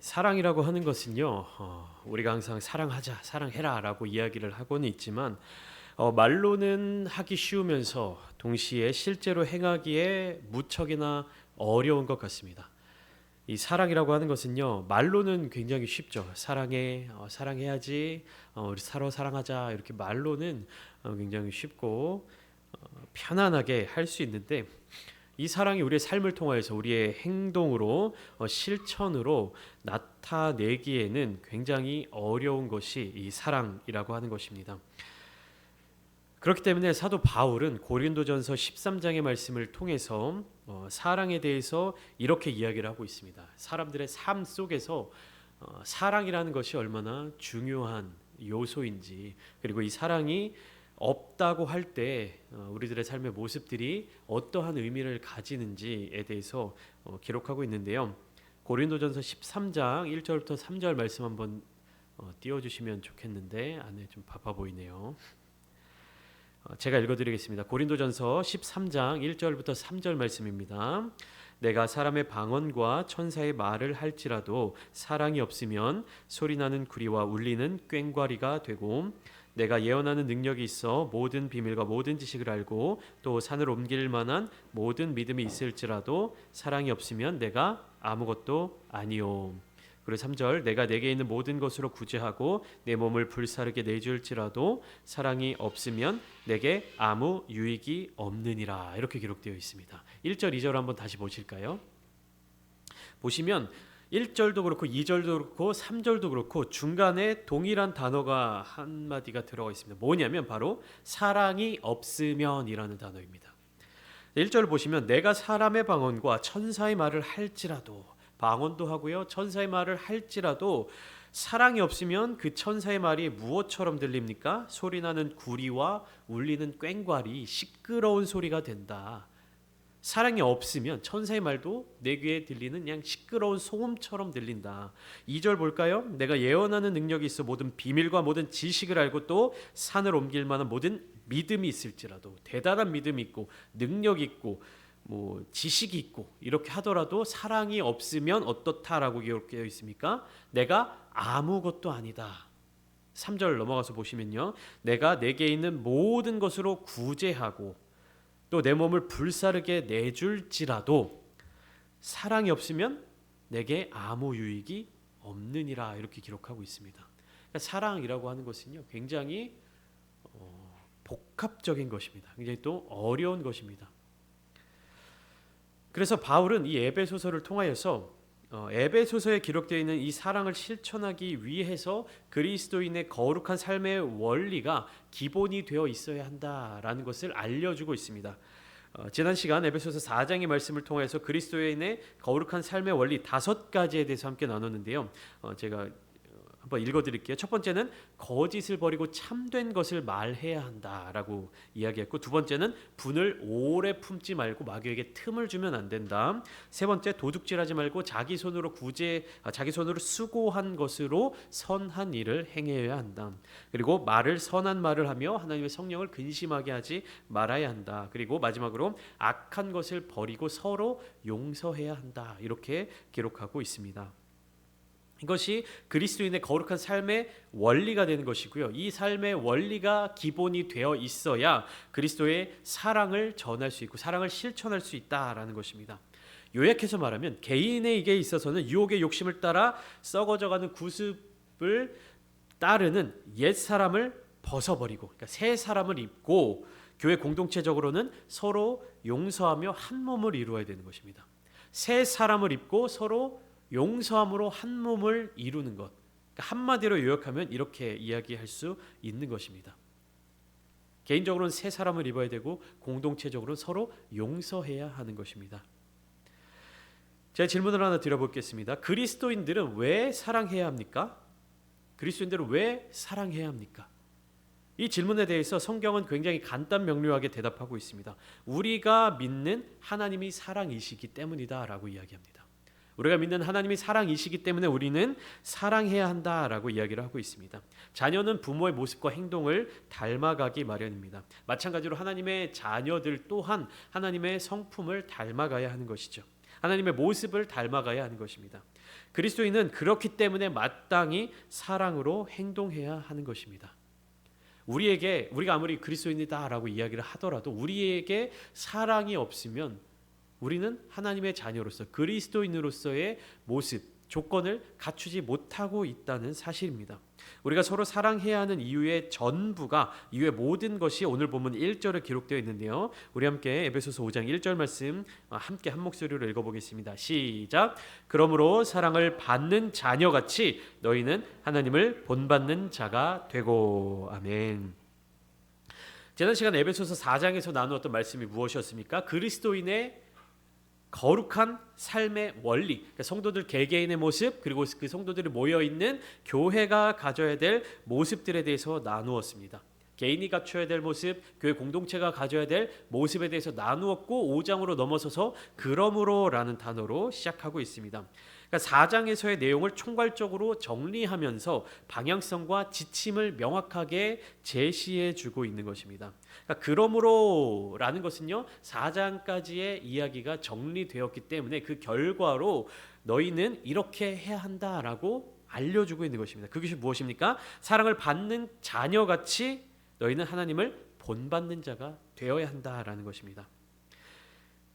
사랑이라고 하는 것은요, 우리가 항상 사랑하자, 사랑해라라고 이야기를 하고는 있지만 말로는 하기 쉬우면서 동시에 실제로 행하기에 무척이나 어려운 것 같습니다. 이 사랑이라고 하는 것은요, 말로는 굉장히 쉽죠. 사랑해, 사랑해야지, 우리 서로 사랑하자 이렇게 말로는 굉장히 쉽고 편안하게 할 수 있는데 이 사랑이 우리의 삶을 통하여서 우리의 행동으로 실천으로 나타내기에는 굉장히 어려운 것이 이 사랑이라고 하는 것입니다. 그렇기 때문에 사도 바울은 고린도전서 13장의 말씀을 통해서 사랑에 대해서 이렇게 이야기를 하고 있습니다. 사람들의 삶 속에서 사랑이라는 것이 얼마나 중요한 요소인지, 그리고 이 사랑이 없다고 할 때 우리들의 삶의 모습들이 어떠한 의미를 가지는지에 대해서 기록하고 있는데요. 고린도전서 13장 1절부터 3절 말씀 한번 띄워주시면 좋겠는데 안에 좀 바빠 보이네요. 제가 읽어드리겠습니다. 고린도전서 13장 1절부터 3절 말씀입니다. 내가 사람의 방언과 천사의 말을 할지라도 사랑이 없으면 소리나는 구리와 울리는 꽹과리가 되고, 내가 예언하는 능력이 있어 모든 비밀과 모든 지식을 알고 또 산을 옮길 만한 모든 믿음이 있을지라도 사랑이 없으면 내가 아무것도 아니요. 그리고 3절 내가 내게 있는 모든 것으로 구제하고 내 몸을 불사르게 내줄지라도 사랑이 없으면 내게 아무 유익이 없느니라. 이렇게 기록되어 있습니다. 1절 2절 한번 다시 보실까요? 보시면 1절도 그렇고 2절도 그렇고 3절도 그렇고 중간에 동일한 단어가 한마디가 들어가 있습니다. 뭐냐면 바로 사랑이 없으면이라는 단어입니다. 1절을 보시면 내가 사람의 방언과 천사의 말을 할지라도, 방언도 하고요 천사의 말을 할지라도 사랑이 없으면 그 천사의 말이 무엇처럼 들립니까? 소리나는 구리와 울리는 꽹과리, 시끄러운 소리가 된다. 사랑이 없으면 천사의 말도 내 귀에 들리는 그냥 시끄러운 소음처럼 들린다. 2절 볼까요? 내가 예언하는 능력이 있어 모든 비밀과 모든 지식을 알고 또 산을 옮길 만한 모든 믿음이 있을지라도, 대단한 믿음이 있고 능력이 있고 뭐 지식이 있고 이렇게 하더라도 사랑이 없으면 어떻다라고 기록되어 있습니까? 내가 아무것도 아니다. 3절 넘어가서 보시면요, 내가 내게 있는 모든 것으로 구제하고 또 내 몸을 불사르게 내줄지라도 사랑이 없으면 내게 아무 유익이 없느니라. 이렇게 기록하고 있습니다. 그러니까 사랑이라고 하는 것은요 굉장히 복합적인 것입니다. 굉장히 또 어려운 것입니다. 그래서 바울은 이 에베소서를 통하여서 에베소서에 기록되어 있는 이 사랑을 실천하기 위해서 그리스도인의 거룩한 삶의 원리가 기본이 되어 있어야 한다라는 것을 알려주고 있습니다. 지난 시간 에베소서 4장의 말씀을 통해서 그리스도인의 거룩한 삶의 원리 5가지에 대해서 함께 나눴는데요. 제가 한번 읽어드릴게요. 첫 번째는 거짓을 버리고 참된 것을 말해야 한다라고 이야기했고, 두 번째는 분을 오래 품지 말고 마귀에게 틈을 주면 안 된다. 세 번째, 도둑질하지 말고 자기 손으로 수고한 것으로 선한 일을 행해야 한다. 그리고 선한 말을 하며 하나님의 성령을 근심하게 하지 말아야 한다. 그리고 마지막으로 악한 것을 버리고 서로 용서해야 한다. 이렇게 기록하고 있습니다. 이것이 그리스도인의 거룩한 삶의 원리가 되는 것이고요. 이 삶의 원리가 기본이 되어 있어야 그리스도의 사랑을 전할 수 있고 사랑을 실천할 수 있다라는 것입니다. 요약해서 말하면 개인에게 있어서는 유혹의 욕심을 따라 썩어져가는 구습을 따르는 옛 사람을 벗어버리고, 그러니까 새 사람을 입고 교회 공동체적으로는 서로 용서하며 한 몸을 이루어야 되는 것입니다. 새 사람을 입고 서로 용서함으로 한 몸을 이루는 것, 그러니까 한마디로 요약하면 이렇게 이야기할 수 있는 것입니다. 개인적으로는 새 사람을 입어야 되고 공동체적으로는 서로 용서해야 하는 것입니다. 제가 질문을 하나 드려보겠습니다. 그리스도인들은 왜 사랑해야 합니까? 그리스도인들은 왜 사랑해야 합니까? 이 질문에 대해서 성경은 굉장히 간단 명료하게 대답하고 있습니다. 우리가 믿는 하나님이 사랑이시기 때문이다라고 이야기합니다. 우리가 믿는 하나님이 사랑이시기 때문에 우리는 사랑해야 한다라고 이야기를 하고 있습니다. 자녀는 부모의 모습과 행동을 닮아가기 마련입니다. 마찬가지로 하나님의 자녀들 또한 하나님의 성품을 닮아가야 하는 것이죠. 하나님의 모습을 닮아가야 하는 것입니다. 그리스도인은 그렇기 때문에 마땅히 사랑으로 행동해야 하는 것입니다. 우리가 아무리 그리스도인이다라고 이야기를 하더라도 우리에게 사랑이 없으면 우리는 하나님의 자녀로서 그리스도인으로서의 모습, 조건을 갖추지 못하고 있다는 사실입니다. 우리가 서로 사랑해야 하는 이유의 모든 것이 오늘 본문 1절에 기록되어 있는데요. 우리 함께 에베소서 5장 1절 말씀 함께 한 목소리로 읽어보겠습니다. 시작. 그러므로 사랑을 받는 자녀같이 너희는 하나님을 본받는 자가 되고. 아멘. 지난 시간 에베소서 4장에서 나누었던 말씀이 무엇이었습니까? 그리스도인의 거룩한 삶의 원리, 그러니까 성도들 개개인의 모습, 그리고 그 성도들이 모여있는 교회가 가져야 될 모습들에 대해서 나누었습니다. 개인이 갖춰야 될 모습, 교회 공동체가 가져야 될 모습에 대해서 나누었고 5장으로 넘어서서 그러므로라는 단어로 시작하고 있습니다. 그러니까 4장에서의 내용을 총괄적으로 정리하면서 방향성과 지침을 명확하게 제시해 주고 있는 것입니다. 그러니까 그러므로라는 것은요, 4장까지의 이야기가 정리되었기 때문에 그 결과로 너희는 이렇게 해야 한다라고 알려주고 있는 것입니다. 그것이 무엇입니까? 사랑을 받는 자녀같이 너희는 하나님을 본받는 자가 되어야 한다라는 것입니다.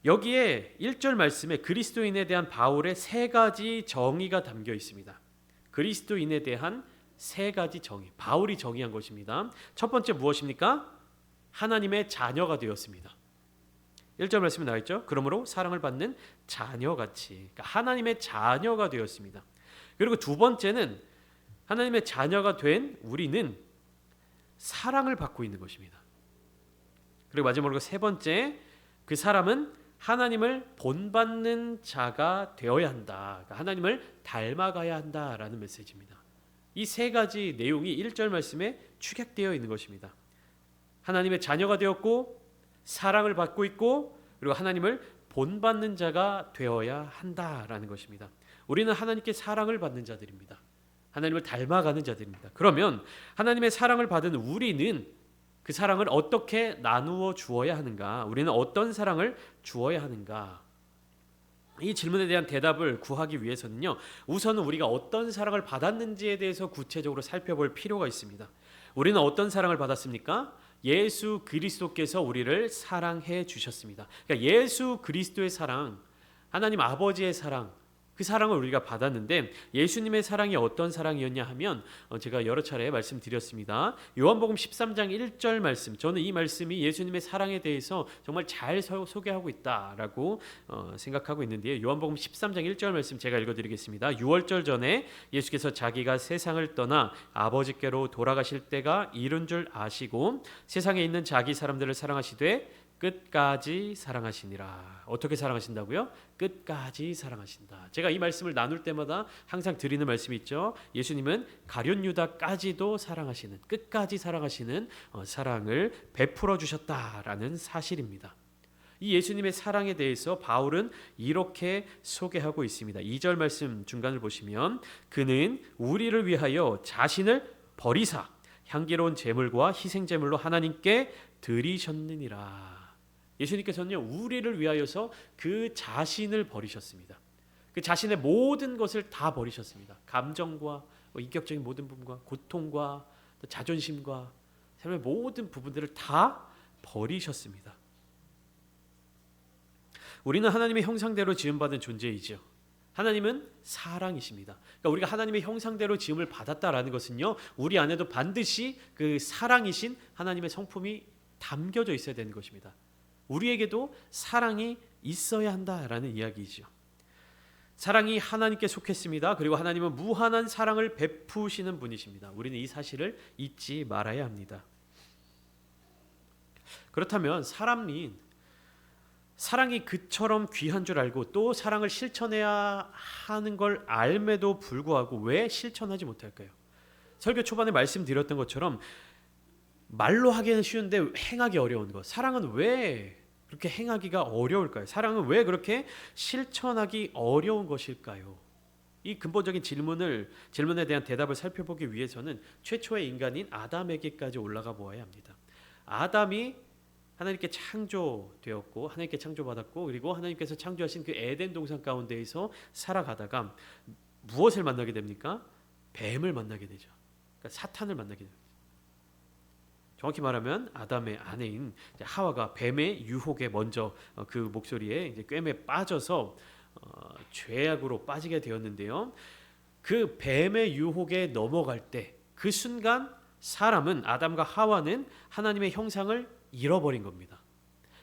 여기에 1절 말씀에 그리스도인에 대한 바울의 세 가지 정의가 담겨 있습니다. 그리스도인에 대한 세 가지 정의, 바울이 정의한 것입니다. 첫 번째 무엇입니까? 하나님의 자녀가 되었습니다. 1절 말씀에 나와 있죠. 그러므로 사랑을 받는 자녀같이, 그러니까 하나님의 자녀가 되었습니다. 그리고 두 번째는 하나님의 자녀가 된 우리는 사랑을 받고 있는 것입니다. 그리고 마지막으로 세 번째, 그 사람은 하나님을 본받는 자가 되어야 한다. 그러니까 하나님을 닮아가야 한다라는 메시지입니다. 이 세 가지 내용이 1절 말씀에 축약되어 있는 것입니다. 하나님의 자녀가 되었고 사랑을 받고 있고 그리고 하나님을 본받는 자가 되어야 한다라는 것입니다. 우리는 하나님께 사랑을 받는 자들입니다. 하나님을 닮아가는 자들입니다. 그러면 하나님의 사랑을 받은 우리는 그 사랑을 어떻게 나누어 주어야 하는가? 우리는 어떤 사랑을 주어야 하는가? 이 질문에 대한 대답을 구하기 위해서는요, 우선은 우리가 어떤 사랑을 받았는지에 대해서 구체적으로 살펴볼 필요가 있습니다. 우리는 어떤 사랑을 받았습니까? 예수 그리스도께서 우리를 사랑해 주셨습니다. 그러니까 예수 그리스도의 사랑, 하나님 아버지의 사랑, 그 사랑을 우리가 받았는데 예수님의 사랑이 어떤 사랑이었냐 하면 제가 여러 차례 말씀드렸습니다. 요한복음 13장 1절 말씀, 저는 이 말씀이 예수님의 사랑에 대해서 정말 잘 소개하고 있다라고 생각하고 있는데요. 요한복음 13장 1절 말씀 제가 읽어드리겠습니다. 유월절 전에 예수께서 자기가 세상을 떠나 아버지께로 돌아가실 때가 이른 줄 아시고 세상에 있는 자기 사람들을 사랑하시되 끝까지 사랑하시니라. 어떻게 사랑하신다고요? 끝까지 사랑하신다. 제가 이 말씀을 나눌 때마다 항상 드리는 말씀이 있죠. 예수님은 가룟 유다까지도 사랑하시는, 끝까지 사랑하시는 사랑을 베풀어 주셨다라는 사실입니다. 이 예수님의 사랑에 대해서 바울은 이렇게 소개하고 있습니다. 2절 말씀 중간을 보시면 그는 우리를 위하여 자신을 버리사 향기로운 제물과 희생 제물로 하나님께 드리셨느니라. 예수님께서는요, 우리를 위하여서 그 자신을 버리셨습니다. 그 자신의 모든 것을 다 버리셨습니다. 감정과 인격적인 모든 부분과 고통과 자존심과 삶의 모든 부분들을 다 버리셨습니다. 우리는 하나님의 형상대로 지음받은 존재이죠. 하나님은 사랑이십니다. 그러니까 우리가 하나님의 형상대로 지음을 받았다라는 것은요, 우리 안에도 반드시 그 사랑이신 하나님의 성품이 담겨져 있어야 되는 것입니다. 우리에게도 사랑이 있어야 한다라는 이야기이죠. 사랑이 하나님께 속했습니다. 그리고 하나님은 무한한 사랑을 베푸시는 분이십니다. 우리는 이 사실을 잊지 말아야 합니다. 그렇다면 사랑이 그처럼 귀한 줄 알고 또 사랑을 실천해야 하는 걸 알매도 불구하고 왜 실천하지 못할까요? 설교 초반에 말씀드렸던 것처럼 말로 하기는 쉬운데 행하기 어려운 것. 사랑은 왜 그렇게 행하기가 어려울까요? 사랑은 왜 그렇게 실천하기 어려운 것일까요? 이 근본적인 질문에 대한 대답을 살펴보기 위해서는 최초의 인간인 아담에게까지 올라가 보아야 합니다. 아담이 하나님께 창조되었고 하나님께 창조받았고 그리고 하나님께서 창조하신 그 에덴 동산 가운데에서 살아가다가 무엇을 만나게 됩니까? 뱀을 만나게 되죠. 그러니까 사탄을 만나게 됩니다. 정확히 말하면 아담의 아내인 하와가 뱀의 유혹에 먼저 그 목소리에 이제 꿰매 빠져서 죄악으로 빠지게 되었는데요. 그 뱀의 유혹에 넘어갈 때 그 순간 사람은 아담과 하와는 하나님의 형상을 잃어버린 겁니다.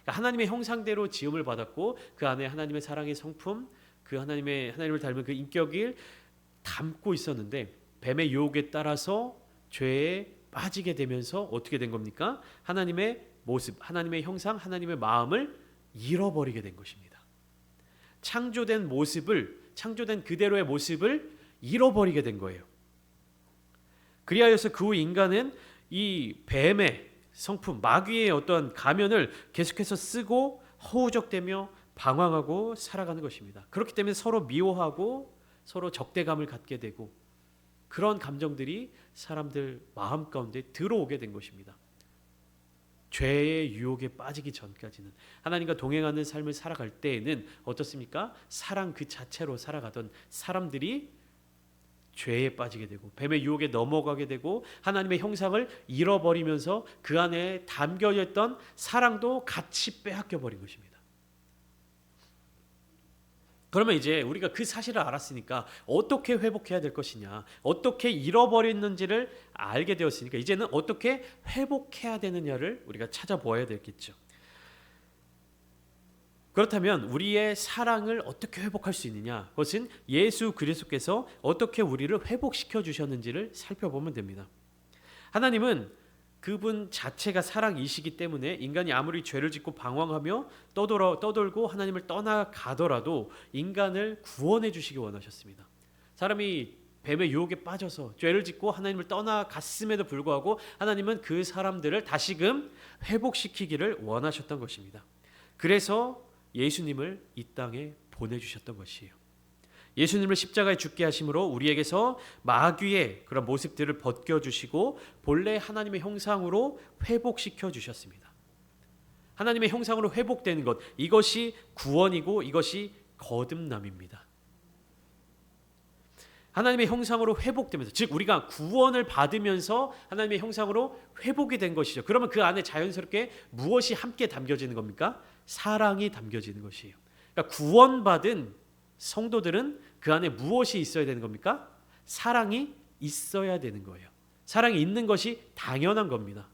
그러니까 하나님의 형상대로 지음을 받았고 그 안에 하나님의 사랑의 성품, 그 하나님을 닮은 그 인격을 담고 있었는데 뱀의 유혹에 따라서 죄에 빠지게 되면서 어떻게 된 겁니까? 하나님의 모습, 하나님의 형상, 하나님의 마음을 잃어버리게 된 것입니다. 창조된 그대로의 모습을 잃어버리게 된 거예요. 그리하여서 그 후 인간은 이 뱀의 성품, 마귀의 어떤 가면을 계속해서 쓰고 허우적대며 방황하고 살아가는 것입니다. 그렇기 때문에 서로 미워하고 서로 적대감을 갖게 되고 그런 감정들이 사람들 마음 가운데 들어오게 된 것입니다. 죄의 유혹에 빠지기 전까지는 하나님과 동행하는 삶을 살아갈 때에는 어떻습니까? 사랑 그 자체로 살아가던 사람들이 죄에 빠지게 되고 뱀의 유혹에 넘어가게 되고 하나님의 형상을 잃어버리면서 그 안에 담겨있던 사랑도 같이 빼앗겨 버린 것입니다. 그러면 이제 우리가 그 사실을 알았으니까 어떻게 회복해야 될 것이냐, 어떻게 잃어버렸는지를 알게 되었으니까 이제는 어떻게 회복해야 되느냐를 우리가 찾아보아야 되겠죠. 그렇다면 우리의 사랑을 어떻게 회복할 수 있느냐? 그것은 예수 그리스도께서 어떻게 우리를 회복시켜 주셨는지를 살펴보면 됩니다. 하나님은 그분 자체가 사랑이시기 때문에 인간이 아무리 죄를 짓고 방황하며 떠돌고 하나님을 떠나가더라도 인간을 구원해 주시기 원하셨습니다. 사람이 뱀의 유혹에 빠져서 죄를 짓고 하나님을 떠나갔음에도 불구하고 하나님은 그 사람들을 다시금 회복시키기를 원하셨던 것입니다. 그래서 예수님을 이 땅에 보내주셨던 것이에요. 예수님을 십자가에 죽게 하심으로 우리에게서 마귀의 그런 모습들을 벗겨주시고 본래 하나님의 형상으로 회복시켜 주셨습니다. 하나님의 형상으로 회복되는 것, 이것이 구원이고 이것이 거듭남입니다. 하나님의 형상으로 회복되면서, 즉 우리가 구원을 받으면서 하나님의 형상으로 회복이 된 것이죠. 그러면 그 안에 자연스럽게 무엇이 함께 담겨지는 겁니까? 사랑이 담겨지는 것이에요. 그러니까 구원받은 성도들은 그 안에 무엇이 있어야 되는 겁니까? 사랑이 있어야 되는 거예요. 사랑이 있는 것이 당연한 겁니다.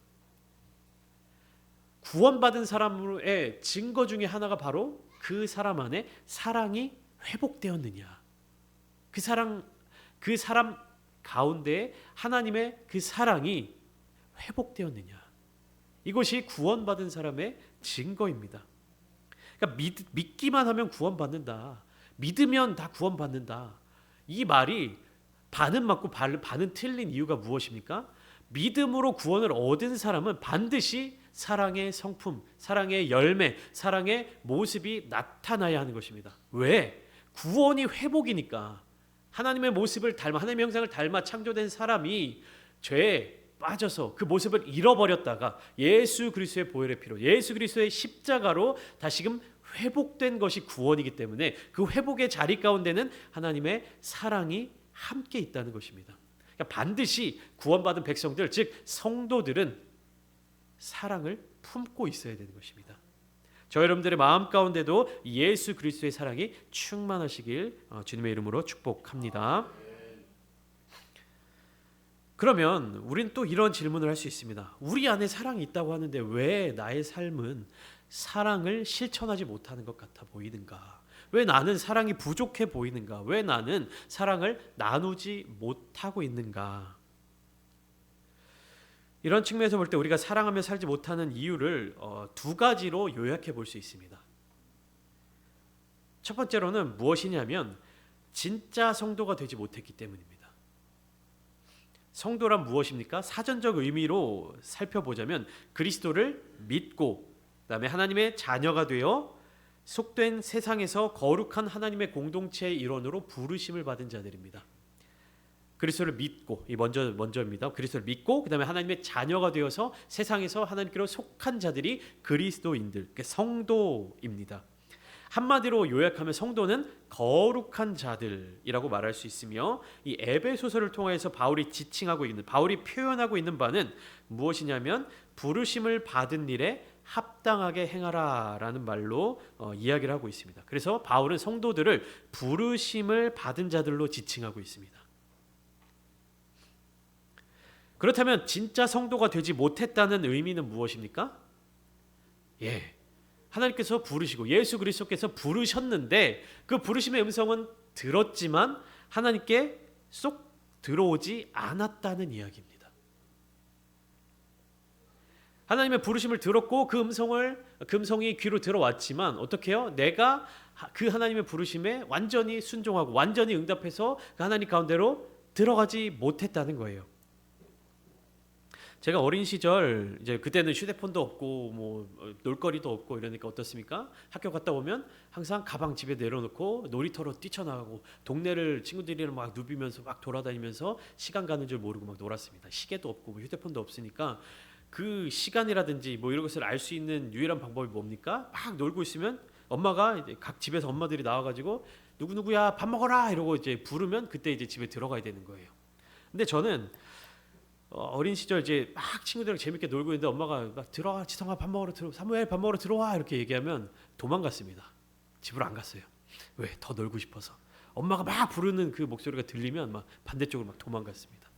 구원받은 사람의 증거 중에 하나가 바로 그 사람 안에 사랑이 회복되었느냐. 그 사람 가운데 하나님의 그 사랑이 회복되었느냐. 이것이 구원받은 사람의 증거입니다. 그러니까 믿기만 하면 구원받는다. 믿으면 다 구원받는다. 이 말이 반은 맞고 반은 틀린 이유가 무엇입니까? 믿음으로 구원을 얻은 사람은 반드시 사랑의 성품, 사랑의 열매, 사랑의 모습이 나타나야 하는 것입니다. 왜? 구원이 회복이니까. 하나님의 모습을 닮아, 하나님의 형상을 닮아 창조된 사람이 죄에 빠져서 그 모습을 잃어버렸다가 예수 그리스도의 보혈의 피로, 예수 그리스도의 십자가로 다시금 회복된 것이 구원이기 때문에 그 회복의 자리 가운데는 하나님의 사랑이 함께 있다는 것입니다. 그러니까 반드시 구원받은 백성들, 즉 성도들은 사랑을 품고 있어야 되는 것입니다. 저 여러분들의 마음 가운데도 예수 그리스도의 사랑이 충만하시길 주님의 이름으로 축복합니다. 그러면 우리는 또 이런 질문을 할 수 있습니다. 우리 안에 사랑이 있다고 하는데 왜 나의 삶은 사랑을 실천하지 못하는 것 같아 보이는가? 왜 나는 사랑이 부족해 보이는가? 왜 나는 사랑을 나누지 못하고 있는가? 이런 측면에서 볼 때 우리가 사랑하며 살지 못하는 이유를 두 가지로 요약해 볼 수 있습니다. 첫 번째로는 무엇이냐면 진짜 성도가 되지 못했기 때문입니다. 성도란 무엇입니까? 사전적 의미로 살펴보자면 그리스도를 믿고 그다음에 하나님의 자녀가 되어 속된 세상에서 거룩한 하나님의 공동체의 일원으로 부르심을 받은 자들입니다. 그리스도를 믿고, 이 먼저입니다. 그리스도를 믿고 그다음에 하나님의 자녀가 되어서 세상에서 하나님께로 속한 자들이 그리스도인들, 성도입니다. 한마디로 요약하면 성도는 거룩한 자들이라고 말할 수 있으며, 이 에베소서를 통해서 바울이 지칭하고 있는, 바울이 표현하고 있는 바는 무엇이냐면 부르심을 받은 일에 합당하게 행하라라는 말로 이야기를 하고 있습니다. 그래서 바울은 성도들을 부르심을 받은 자들로 지칭하고 있습니다. 그렇다면 진짜 성도가 되지 못했다는 의미는 무엇입니까? 하나님께서 부르시고 예수 그리스도께서 부르셨는데 그 부르심의 음성은 들었지만 하나님께 쏙 들어오지 않았다는 이야기입니다. 하나님의 부르심을 들었고 그 음성이 귀로 들어왔지만 어떻게 해요? 내가 그 하나님의 부르심에 완전히 순종하고 완전히 응답해서 그 하나님 가운데로 들어가지 못했다는 거예요. 제가 어린 시절 이제 그때는 휴대폰도 없고 뭐 놀거리도 없고 이러니까 어떻습니까? 학교 갔다 오면 항상 가방 집에 내려놓고 놀이터로 뛰쳐나가고 동네를 친구들이랑 막 누비면서 막 돌아다니면서 시간 가는 줄 모르고 막 놀았습니다. 시계도 없고 뭐 휴대폰도 없으니까 그 시간이라든지 뭐 이런 것을 알 수 있는 유일한 방법이 뭡니까? 막 놀고 있으면 엄마가 이제 각 집에서 엄마들이 나와가지고 누구누구야 밥 먹어라 이러고 이제 부르면 그때 이제 집에 들어가야 되는 거예요. 근데 저는 어린 시절 이제 막 친구들이랑 재밌게 놀고 있는데 엄마가 막 들어와 지성아 밥 먹으러 들어 사무엘 밥 먹으러 들어와 이렇게 얘기하면 도망갔습니다. 집으로 안 갔어요. 왜? 더 놀고 싶어서. 엄마가 막 부르는 그 목소리가 들리면 막 반대쪽으로 막 도망갔습니다.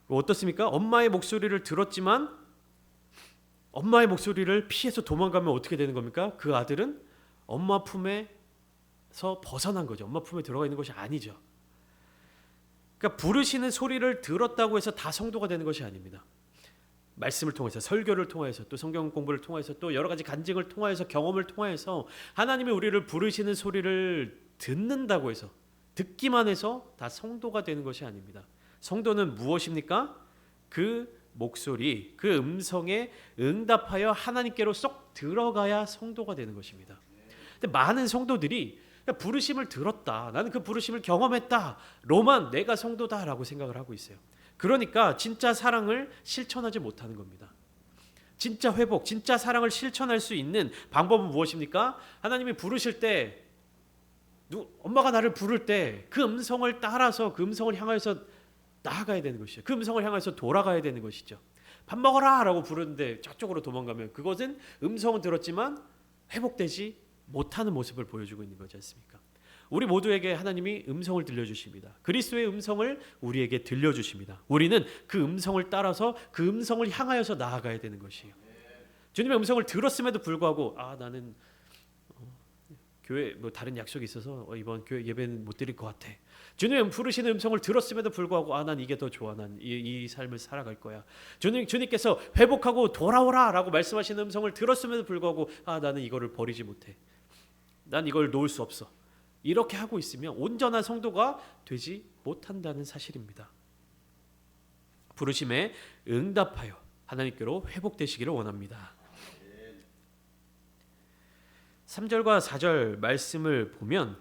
어떻습니까? 엄마의 목소리를 들었지만 엄마의 목소리를 피해서 도망가면 어떻게 되는 겁니까? 그 아들은 엄마 품에서 벗어난 거죠. 엄마 품에 들어가 있는 것이 아니죠. 그러니까 부르시는 소리를 들었다고 해서 다 성도가 되는 것이 아닙니다. 말씀을 통해서 설교를 통해서 또 성경 공부를 통해서 또 여러 가지 간증을 통해서 경험을 통해서 하나님이 우리를 부르시는 소리를 듣는다고 해서 듣기만 해서 다 성도가 되는 것이 아닙니다. 성도는 무엇입니까? 그 목소리, 그 음성에 응답하여 하나님께로 쏙 들어가야 성도가 되는 것입니다. 근데 많은 성도들이 부르심을 들었다, 나는 그 부르심을 경험했다, 로만 내가 성도다라고 생각을 하고 있어요. 그러니까 진짜 사랑을 실천하지 못하는 겁니다. 진짜 회복, 진짜 사랑을 실천할 수 있는 방법은 무엇입니까? 하나님이 부르실 때, 엄마가 나를 부를 때 그 음성을 따라서 그 음성을 향해서 나아가야 되는 것이죠. 그 음성을 향해서 돌아가야 되는 것이죠. 밥 먹어라 라고 부르는데 저쪽으로 도망가면 그것은 음성은 들었지만 회복되지 못하는 모습을 보여주고 있는 거지 않습니까? 우리 모두에게 하나님이 음성을 들려주십니다. 그리스도의 음성을 우리에게 들려주십니다. 우리는 그 음성을 따라서 그 음성을 향하여서 나아가야 되는 것이에요. 주님의 음성을 들었음에도 불구하고 나는 교회 뭐 다른 약속이 있어서 이번 교회 예배는 못 드릴 것 같아. 주님 부르시는 음성을 들었음에도 불구하고 난 이게 더 좋아. 난 이 삶을 살아갈 거야. 주님께서 회복하고 돌아오라라고 말씀하시는 음성을 들었음에도 불구하고 나는 이거를 버리지 못해. 난 이걸 놓을 수 없어. 이렇게 하고 있으면 온전한 성도가 되지 못한다는 사실입니다. 부르심에 응답하여 하나님께로 회복되시기를 원합니다. 3절과 4절 말씀을 보면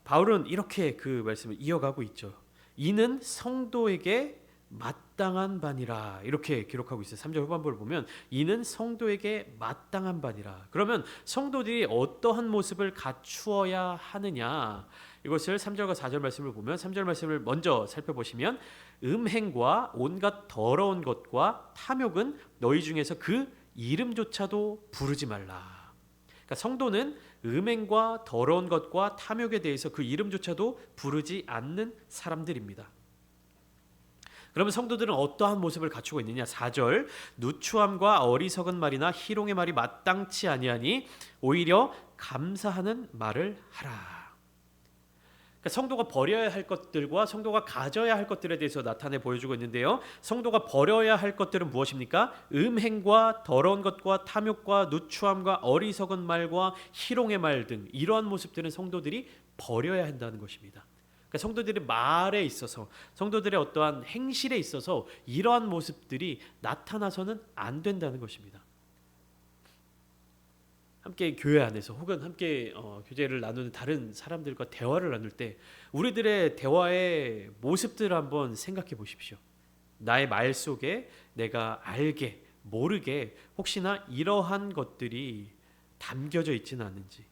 바울은 이렇게 그 말씀을 이어가고 있죠. 이는 성도에게 마땅한 바니라 이렇게 기록하고 있어요. 3절 후반부를 보면 이는 성도에게 마땅한 바니라. 그러면 성도들이 어떠한 모습을 갖추어야 하느냐, 이것을 3절과 4절 말씀을 보면 3절 말씀을 먼저 살펴보시면 음행과 온갖 더러운 것과 탐욕은 너희 중에서 그 이름조차도 부르지 말라. 그러니까 성도는 음행과 더러운 것과 탐욕에 대해서 그 이름조차도 부르지 않는 사람들입니다. 그러면 성도들은 어떠한 모습을 갖추고 있느냐? 4절 누추함과 어리석은 말이나 희롱의 말이 마땅치 아니하니 오히려 감사하는 말을 하라. 그러니까 성도가 버려야 할 것들과 성도가 가져야 할 것들에 대해서 나타내 보여주고 있는데요. 성도가 버려야 할 것들은 무엇입니까? 음행과 더러운 것과 탐욕과 누추함과 어리석은 말과 희롱의 말 등 이러한 모습들은 성도들이 버려야 한다는 것입니다. 그러니까 성도들의 말에 있어서, 성도들의 어떠한 행실에 있어서 이러한 모습들이 나타나서는 안 된다는 것입니다. 함께 교회 안에서 혹은 함께 교제를 나누는 다른 사람들과 대화를 나눌 때 우리들의 대화의 모습들을 한번 생각해 보십시오. 나의 말 속에 내가 알게 모르게 혹시나 이러한 것들이 담겨져 있지는 않은지,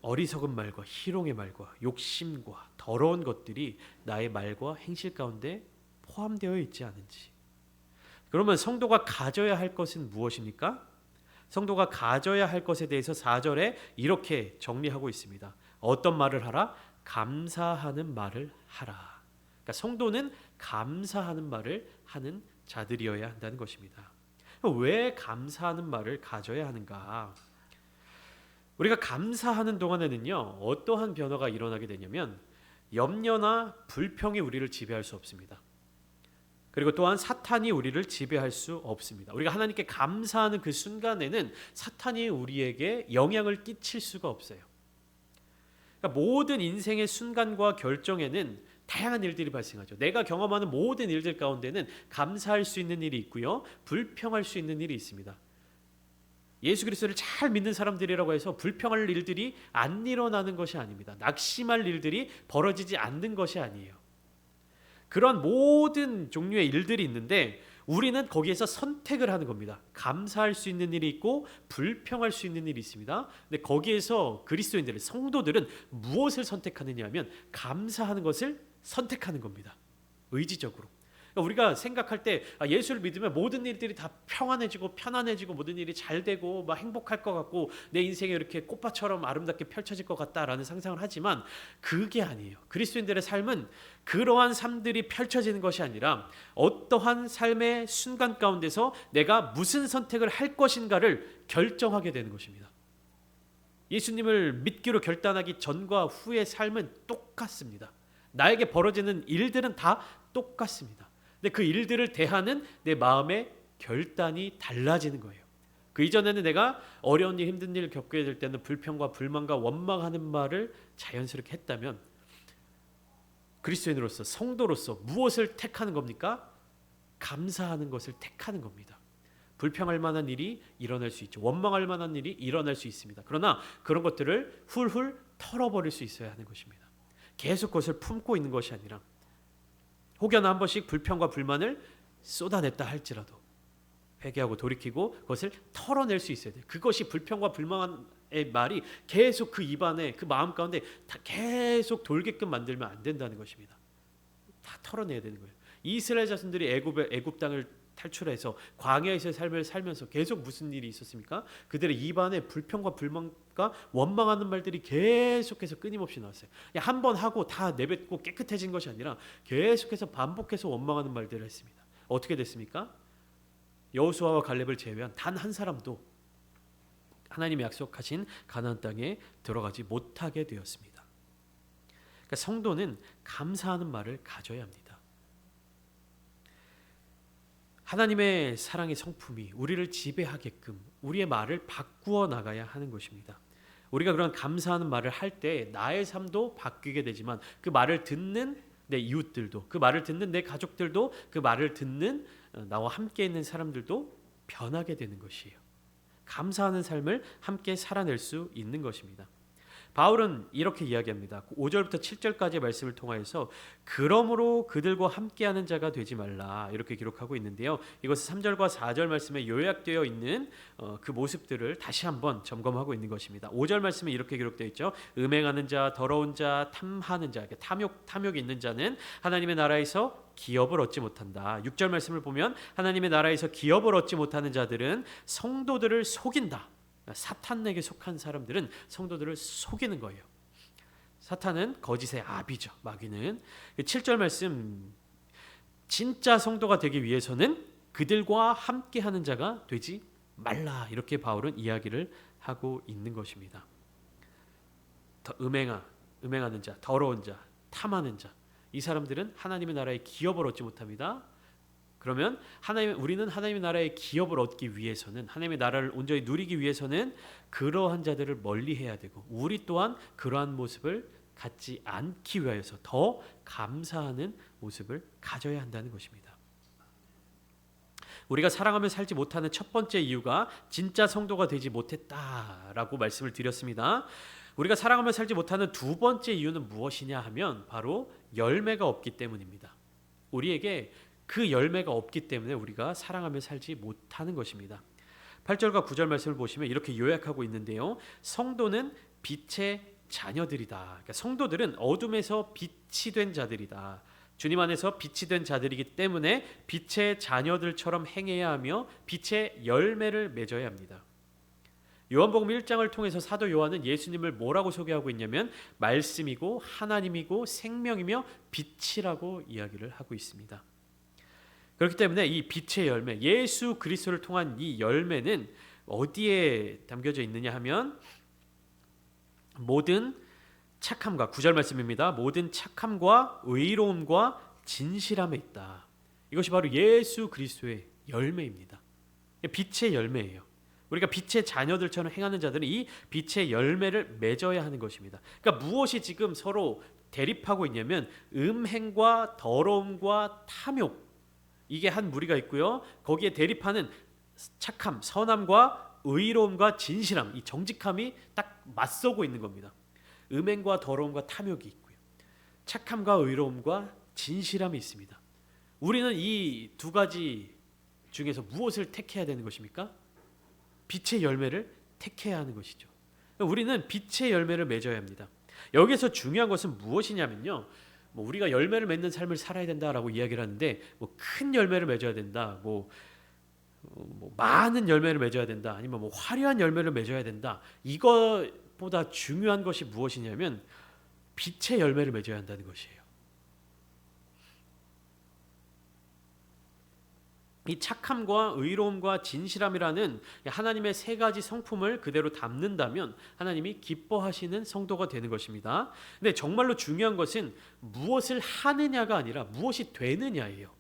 어리석은 말과 희롱의 말과 욕심과 더러운 것들이 나의 말과 행실 가운데 포함되어 있지 않은지. 그러면 성도가 가져야 할 것은 무엇입니까? 성도가 가져야 할 것에 대해서 4절에 이렇게 정리하고 있습니다. 어떤 말을 하라? 감사하는 말을 하라. 그러니까 성도는 감사하는 말을 하는 자들이어야 한다는 것입니다. 왜 감사하는 말을 가져야 하는가? 우리가 감사하는 동안에는요, 어떠한 변화가 일어나게 되냐면 염려나 불평이 우리를 지배할 수 없습니다. 그리고 또한 사탄이 우리를 지배할 수 없습니다. 우리가 하나님께 감사하는 그 순간에는 사탄이 우리에게 영향을 끼칠 수가 없어요. 그러니까 모든 인생의 순간과 결정에는 다양한 일들이 발생하죠. 내가 경험하는 모든 일들 가운데는 감사할 수 있는 일이 있고요, 불평할 수 있는 일이 있습니다. 예수 그리스도를 잘 믿는 사람들이라고 해서 불평할 일들이 안 일어나는 것이 아닙니다. 낙심할 일들이 벌어지지 않는 것이 아니에요. 그런 모든 종류의 일들이 있는데 우리는 거기에서 선택을 하는 겁니다. 감사할 수 있는 일이 있고 불평할 수 있는 일이 있습니다. 근데 거기에서 그리스도인들은, 성도들은 무엇을 선택하느냐 하면 감사하는 것을 선택하는 겁니다. 의지적으로. 우리가 생각할 때 예수를 믿으면 모든 일들이 다 평안해지고 편안해지고 모든 일이 잘 되고 막 행복할 것 같고 내 인생이 이렇게 꽃밭처럼 아름답게 펼쳐질 것 같다라는 상상을 하지만 그게 아니에요. 그리스도인들의 삶은 그러한 삶들이 펼쳐지는 것이 아니라 어떠한 삶의 순간 가운데서 내가 무슨 선택을 할 것인가를 결정하게 되는 것입니다. 예수님을 믿기로 결단하기 전과 후의 삶은 똑같습니다. 나에게 벌어지는 일들은 다 똑같습니다. 근데 그 일들을 대하는 내 마음의 결단이 달라지는 거예요. 그 이전에는 내가 어려운 일, 힘든 일 겪게 될 때는 불평과 불만과 원망하는 말을 자연스럽게 했다면 그리스도인으로서, 성도로서 무엇을 택하는 겁니까? 감사하는 것을 택하는 겁니다. 불평할 만한 일이 일어날 수 있죠. 원망할 만한 일이 일어날 수 있습니다. 그러나 그런 것들을 훌훌 털어버릴 수 있어야 하는 것입니다. 계속 그것을 품고 있는 것이 아니라 혹여나 한 번씩 불평과 불만을 쏟아냈다 할지라도 회개하고 돌이키고 그것을 털어낼 수 있어야 돼요. 그것이 불평과 불만의 말이 계속 그 입안에, 그 마음 가운데 다 계속 돌게끔 만들면 안 된다는 것입니다. 다 털어내야 되는 거예요. 이스라엘 자손들이 애굽 땅을 탈출해서 광야에서의 삶을 살면서 계속 무슨 일이 있었습니까? 그들의 입안에 불평과 불만과 원망하는 말들이 계속해서 끊임없이 나왔어요. 한 번 하고 다 내뱉고 깨끗해진 것이 아니라 계속해서 반복해서 원망하는 말들을 했습니다. 어떻게 됐습니까? 여호수아와 갈렙을 제외한 단 한 사람도 하나님이 약속하신 가나안 땅에 들어가지 못하게 되었습니다. 그러니까 성도는 감사하는 말을 가져야 합니다. 하나님의 사랑의 성품이 우리를 지배하게끔 우리의 말을 바꾸어 나가야 하는 것입니다. 우리가 그런 감사하는 말을 할 때 나의 삶도 바뀌게 되지만 그 말을 듣는 내 이웃들도, 그 말을 듣는 내 가족들도, 그 말을 듣는 나와 함께 있는 사람들도 변하게 되는 것이에요. 감사하는 삶을 함께 살아낼 수 있는 것입니다. 바울은 이렇게 이야기합니다. 5절부터 7절까지의 말씀을 통하여서 그러므로 그들과 함께하는 자가 되지 말라 이렇게 기록하고 있는데요. 이것은 3절과 4절 말씀에 요약되어 있는 그 모습들을 다시 한번 점검하고 있는 것입니다. 5절 말씀에 이렇게 기록되어 있죠. 음행하는 자, 더러운 자, 탐하는 자, 탐욕 있는 자는 하나님의 나라에서 기업을 얻지 못한다. 6절 말씀을 보면 하나님의 나라에서 기업을 얻지 못하는 자들은 성도들을 속인다. 사탄에게 속한 사람들은 성도들을 속이는 거예요. 사탄은 거짓의 아비죠. 마귀는. 7절 말씀, 진짜 성도가 되기 위해서는 그들과 함께하는 자가 되지 말라 이렇게 바울은 이야기를 하고 있는 것입니다. 음행하는 자, 더러운 자, 탐하는 자, 이 사람들은 하나님의 나라의 기업을 얻지 못합니다. 그러면 우리는 하나님의 나라의 기업을 얻기 위해서는, 하나님의 나라를 온전히 누리기 위해서는 그러한 자들을 멀리해야 되고 우리 또한 그러한 모습을 갖지 않기 위하여서 더 감사하는 모습을 가져야 한다는 것입니다. 우리가 사랑하며 살지 못하는 첫 번째 이유가 진짜 성도가 되지 못했다라고 말씀을 드렸습니다. 우리가 사랑하며 살지 못하는 두 번째 이유는 무엇이냐 하면 바로 열매가 없기 때문입니다. 우리에게 그 열매가 없기 때문에 우리가 사랑하며 살지 못하는 것입니다. 8절과 9절 말씀을 보시면 이렇게 요약하고 있는데요. 성도는 빛의 자녀들이다. 그러니까 성도들은 어둠에서 빛이 된 자들이다. 주님 안에서 빛이 된 자들이기 때문에 빛의 자녀들처럼 행해야 하며 빛의 열매를 맺어야 합니다. 요한복음 1장을 통해서 사도 요한은 예수님을 뭐라고 소개하고 있냐면 말씀이고 하나님이고 생명이며 빛이라고 이야기를 하고 있습니다. 그렇기 때문에 이 빛의 열매, 예수 그리스도를 통한 이 열매는 어디에 담겨져 있느냐 하면 모든 착함과 9절 말씀입니다. 모든 착함과 의로움과 진실함에 있다. 이것이 바로 예수 그리스도의 열매입니다. 빛의 열매예요. 우리가 빛의 자녀들처럼 행하는 자들은 이 빛의 열매를 맺어야 하는 것입니다. 그러니까 무엇이 지금 서로 대립하고 있냐면 음행과 더러움과 탐욕, 이게 한 무리가 있고요. 거기에 대립하는 착함, 선함과 의로움과 진실함, 이 정직함이 딱 맞서고 있는 겁니다. 음행과 더러움과 탐욕이 있고요. 착함과 의로움과 진실함이 있습니다. 우리는 이 두 가지 중에서 무엇을 택해야 되는 것입니까? 빛의 열매를 택해야 하는 것이죠. 우리는 빛의 열매를 맺어야 합니다. 여기서 중요한 것은 무엇이냐면요. 우리가 열매를 맺는 삶을 살아야 된다라고 이야기를 하는데 큰 열매를 맺어야 된다. 많은 열매를 맺어야 된다. 아니면 화려한 열매를 맺어야 된다. 이것보다 중요한 것이 무엇이냐면 빛의 열매를 맺어야 한다는 것이에요. 이 착함과 의로움과 진실함이라는 하나님의 세 가지 성품을 그대로 담는다면 하나님이 기뻐하시는 성도가 되는 것입니다. 근데 정말로 중요한 것은 무엇을 하느냐가 아니라 무엇이 되느냐예요.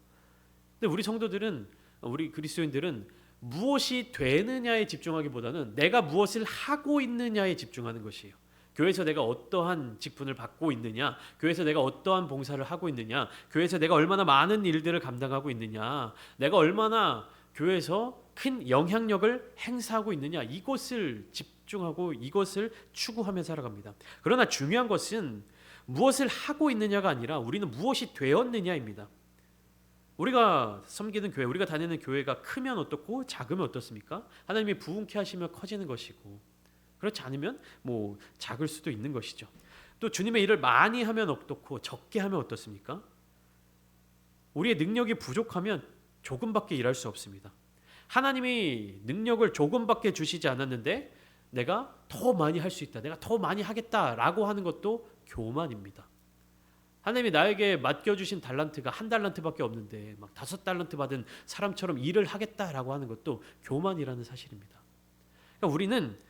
근데 우리 성도들은, 우리 그리스도인들은 무엇이 되느냐에 집중하기보다는 내가 무엇을 하고 있느냐에 집중하는 것이에요. 교회에서 내가 어떠한 직분을 받고 있느냐, 교회에서 내가 어떠한 봉사를 하고 있느냐, 교회에서 내가 얼마나 많은 일들을 감당하고 있느냐, 내가 얼마나 교회에서 큰 영향력을 행사하고 있느냐, 이것을 집중하고 이것을 추구하며 살아갑니다. 그러나 중요한 것은 무엇을 하고 있느냐가 아니라 우리는 무엇이 되었느냐입니다. 우리가 섬기는 교회, 우리가 다니는 교회가 크면 어떻고 작으면 어떻습니까? 하나님이 부흥케 하시면 커지는 것이고, 그렇지 않으면 작을 수도 있는 것이죠. 또 주님의 일을 많이 하면 어떻고 적게 하면 어떻습니까? 우리의 능력이 부족하면 조금밖에 일할 수 없습니다. 하나님이 능력을 조금밖에 주시지 않았는데 내가 더 많이 할 수 있다, 내가 더 많이 하겠다라고 하는 것도 교만입니다. 하나님이 나에게 맡겨주신 달란트가 1달란트밖에 없는데 5달란트 받은 사람처럼 일을 하겠다라고 하는 것도 교만이라는 사실입니다. 그러니까 우리는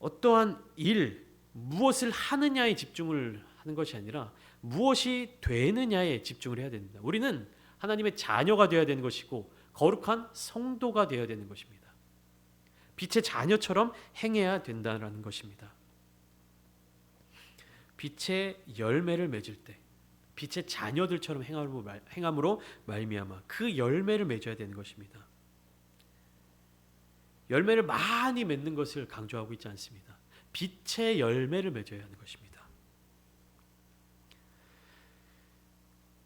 어떠한 일, 무엇을 하느냐에 집중을 하는 것이 아니라 무엇이 되느냐에 집중을 해야 됩니다. 우리는 하나님의 자녀가 되어야 되는 것이고 거룩한 성도가 되어야 되는 것입니다. 빛의 자녀처럼 행해야 된다는 것입니다. 빛의 열매를 맺을 때, 빛의 자녀들처럼 행함으로 말미암아 그 열매를 맺어야 되는 것입니다. 열매를 많이 맺는 것을 강조하고 있지 않습니다. 빛의 열매를 맺어야 하는 것입니다.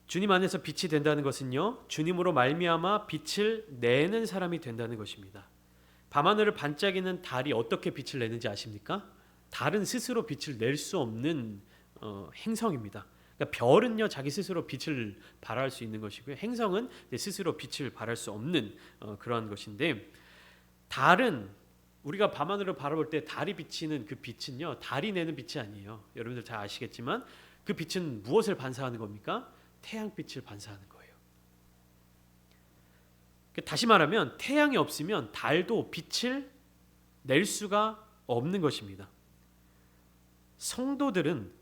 주님 안에서 빛이 된다는 것은요, 주님으로 말미암아 빛을 내는 사람이 된다는 것입니다. 밤하늘을 반짝이는 달이 어떻게 빛을 내는지 아십니까? 달은 스스로 빛을 낼 수 없는 행성입니다. 그러니까 별은요, 자기 스스로 빛을 발할 수 있는 것이고요, 행성은 스스로 빛을 발할 수 없는 그러한 것인데, 달은 우리가 밤하늘을 바라볼 때 달이 비치는 그 빛은요, 달이 내는 빛이 아니에요. 여러분들 잘 아시겠지만 그 빛은 무엇을 반사하는 겁니까? 태양빛을 반사하는 거예요. 다시 말하면 태양이 없으면 달도 빛을 낼 수가 없는 것입니다. 성도들은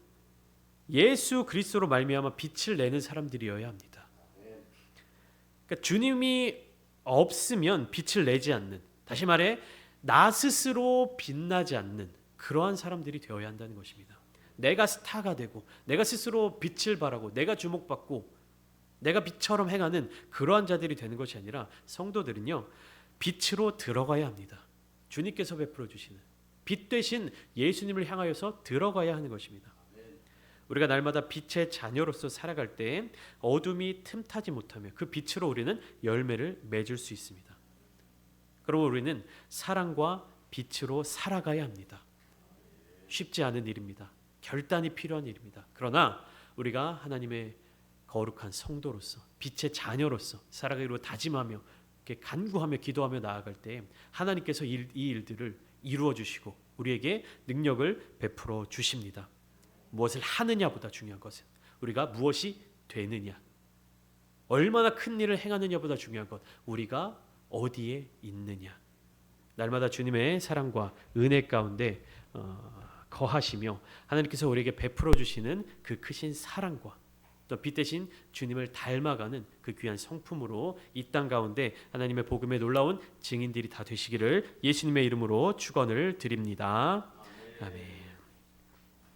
예수 그리스도로 말미암아 빛을 내는 사람들이어야 합니다. 그러니까 주님이 없으면 빛을 내지 않는, 다시 말해 나 스스로 빛나지 않는 그러한 사람들이 되어야 한다는 것입니다. 내가 스타가 되고 내가 스스로 빛을 발하고 내가 주목받고 내가 빛처럼 행하는 그러한 자들이 되는 것이 아니라 성도들은요, 빛으로 들어가야 합니다. 주님께서 베풀어 주시는 빛 대신 예수님을 향하여서 들어가야 하는 것입니다. 우리가 날마다 빛의 자녀로서 살아갈 때 어둠이 틈타지 못하며 그 빛으로 우리는 열매를 맺을 수 있습니다. 그리고 우리는 사랑과 빛으로 살아가야 합니다. 쉽지 않은 일입니다. 결단이 필요한 일입니다. 그러나 우리가 하나님의 거룩한 성도로서 빛의 자녀로서 살아가기로 다짐하며 이렇게 간구하며 기도하며 나아갈 때 하나님께서 이 일들을 이루어 주시고 우리에게 능력을 베풀어 주십니다. 무엇을 하느냐보다 중요한 것은 우리가 무엇이 되느냐, 얼마나 큰 일을 행하느냐보다 중요한 것, 우리가 어디에 있느냐. 날마다 주님의 사랑과 은혜 가운데 거하시며 하나님께서 우리에게 베풀어 주시는 그 크신 사랑과 또 빛 대신 주님을 닮아가는 그 귀한 성품으로 이 땅 가운데 하나님의 복음에 놀라운 증인들이 다 되시기를 예수님의 이름으로 축원을 드립니다. 아멘.